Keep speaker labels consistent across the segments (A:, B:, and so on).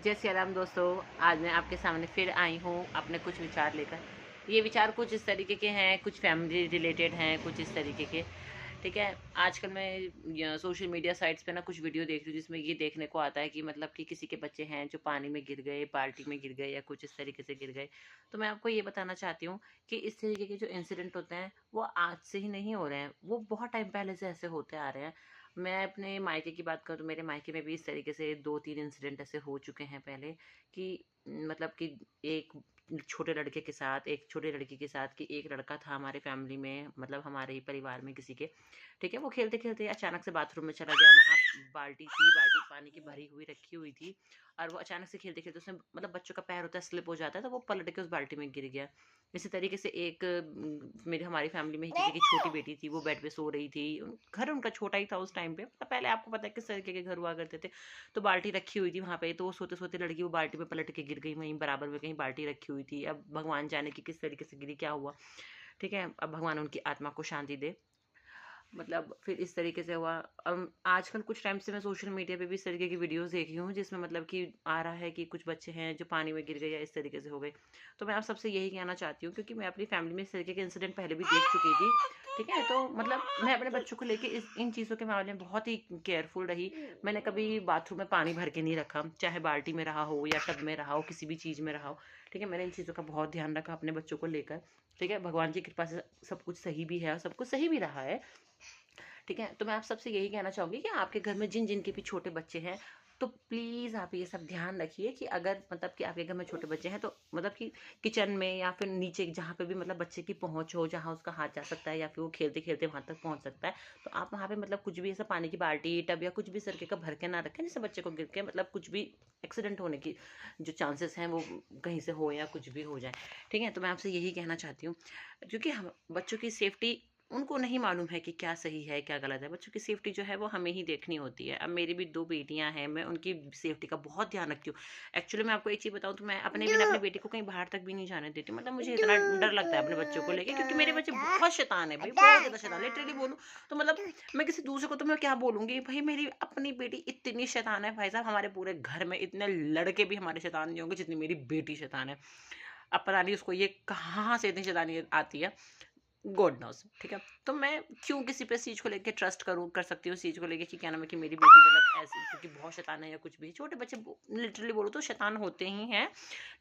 A: जय सिया राम दोस्तों। आज मैं आपके सामने फिर आई हूँ अपने कुछ विचार लेकर। ये विचार कुछ इस तरीके के हैं, कुछ फैमिली रिलेटेड हैं, कुछ इस तरीके के। ठीक है। आजकल मैं सोशल मीडिया साइट्स पे ना कुछ वीडियो देख रही हूँ जिसमें ये देखने को आता है कि मतलब कि किसी के बच्चे हैं जो पानी में गिर गए, बाल्टी में गिर गए या कुछ इस तरीके से गिर गए। तो मैं आपको ये बताना चाहती हूँ कि इस तरीके के जो इंसिडेंट होते हैं वो आज से ही नहीं हो रहे हैं, वो बहुत टाइम पहले से ऐसे होते आ रहे हैं। मैं अपने मायके की बात करूँ तो मेरे मायके में भी इस तरीके से 2-3 इंसिडेंट ऐसे हो चुके हैं पहले कि मतलब कि एक छोटे लड़के के साथ, एक छोटी लड़की के साथ कि एक लड़का था हमारे फैमिली में, मतलब हमारे ही परिवार में किसी के। ठीक है, वो खेलते-खेलते अचानक से बाथरूम में चला गया। वहाँ बाल्टी पानी की भरी हुई रखी हुई थी और वो अचानक से खेलते-खेलते उसमें मतलब बच्चों का पैर होता है स्लिप हो जाता है तो वो पलट के उस बाल्टी में गिर गया। इसी तरीके से एक मेरी हमारी फैमिली में ही किसी की छोटी बेटी थी, वो बेड पे सो रही थी। घर उनका छोटा ही था उस टाइम पे, मतलब पहले आपको पता है किस तरीके के घर हुआ करते थे। तो बाल्टी रखी हुई थी वहाँ पे, तो वो सोते-सोते लड़की वो बाल्टी में पलट के गिर गई, वहीं बराबर में कहीं बाल्टी रखी हुई थी। अब भगवान जाने की किस तरीके से गिरी, क्या हुआ, ठीक है? अब भगवान उनकी आत्मा को शांति दे। मतलब फिर इस तरीके से हुआ। आजकल कुछ टाइम से मैं सोशल मीडिया पे भी इस तरीके की वीडियोस देख रही हूँ जिसमें मतलब कि आ रहा है कि कुछ बच्चे हैं जो पानी में गिर गए या इस तरीके से हो गए। तो मैं आप सबसे यही कहना चाहती हूँ, क्योंकि मैं अपनी फैमिली में इस तरीके के इंसिडेंट पहले भी देख चुकी थी। ठीक है, तो मतलब मैं अपने बच्चों को लेके इस इन चीज़ों के मामले में बहुत ही केयरफुल रही। मैंने कभी बाथरूम में पानी भर के नहीं रखा, चाहे बाल्टी में रहा हो या टब में रहा हो, किसी भी चीज़ में रहा हो। ठीक है, मैंने इन चीज़ों का बहुत ध्यान रखा अपने बच्चों को लेकर। ठीक है, भगवान की कृपा से सब कुछ सही भी है और सब कुछ सही भी रहा है। ठीक है, तो मैं आप सबसे यही कहना चाहूँगी कि आपके घर में जिन जिनके भी छोटे बच्चे हैं, तो प्लीज़ आप ये सब ध्यान रखिए कि अगर मतलब कि आपके घर में छोटे बच्चे हैं तो मतलब कि किचन में या फिर नीचे जहाँ पे भी मतलब बच्चे की पहुँच हो, जहाँ उसका हाथ जा सकता है या फिर वो खेलते खेलते वहाँ तक पहुँच सकता है, तो आप वहाँ पे मतलब कुछ भी ऐसा पानी की बाल्टी टब या कुछ भी इस तरीके का भर के ना रखें जिससे बच्चे को गिर के मतलब कुछ भी एक्सीडेंट होने की जो चांसेस हैं वो कहीं से हो या कुछ भी हो जाए। ठीक है, तो मैं आपसे यही कहना चाहती हूँ, क्योंकि हम बच्चों की सेफ्टी, उनको नहीं मालूम है कि क्या सही है क्या गलत है। बच्चों की सेफ्टी जो है वो हमें ही देखनी होती है। अब मेरी भी 2 बेटियां हैं, मैं उनकी सेफ्टी का बहुत ध्यान रखती हूँ। एक्चुअली मैं आपको एक चीज़ बताऊँ तो मैं अपने बिना अपनी बेटी को कहीं बाहर तक भी नहीं जाने देती। मतलब मुझे इतना डर लगता है अपने बच्चों को लेके, क्योंकि मेरे बच्चे बहुत शैतान है भाई, बहुत ज़्यादा शैतान। लिटरली बोलूँ तो मतलब मैं किसी दूसरे को तो मैं क्या बोलूँगी भाई, मेरी अपनी बेटी इतनी शैतान है भाई साहब। हमारे पूरे घर में इतने लड़के भी हमारे शैतान नहीं होंगे जितनी मेरी बेटी शैतान है। अब पता नहीं उसको ये कहाँ से इतनी शैतानी आती है, गॉड नोस। ठीक है, तो मैं क्यों किसी पे इस चीज़ को लेके ट्रस्ट करूँ कर सकती हूँ इस चीज़ को लेके कि क्या नाम है कि मेरी बेटी मतलब ऐसी क्योंकि बहुत शैतान है या कुछ भी। छोटे बच्चे लिटरली बोलो तो शैतान होते ही हैं,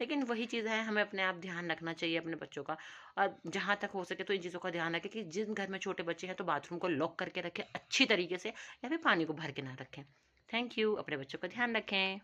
A: लेकिन वही चीज़ है, हमें अपने आप ध्यान रखना चाहिए अपने बच्चों का। और जहाँ तक हो सके तो इन चीज़ों का ध्यान रखें कि जिन घर में छोटे बच्चे हैं तो बाथरूम को लॉक करके रखें अच्छी तरीके से, या फिर पानी को भर के ना रखें। थैंक यू, अपने बच्चों का ध्यान रखें।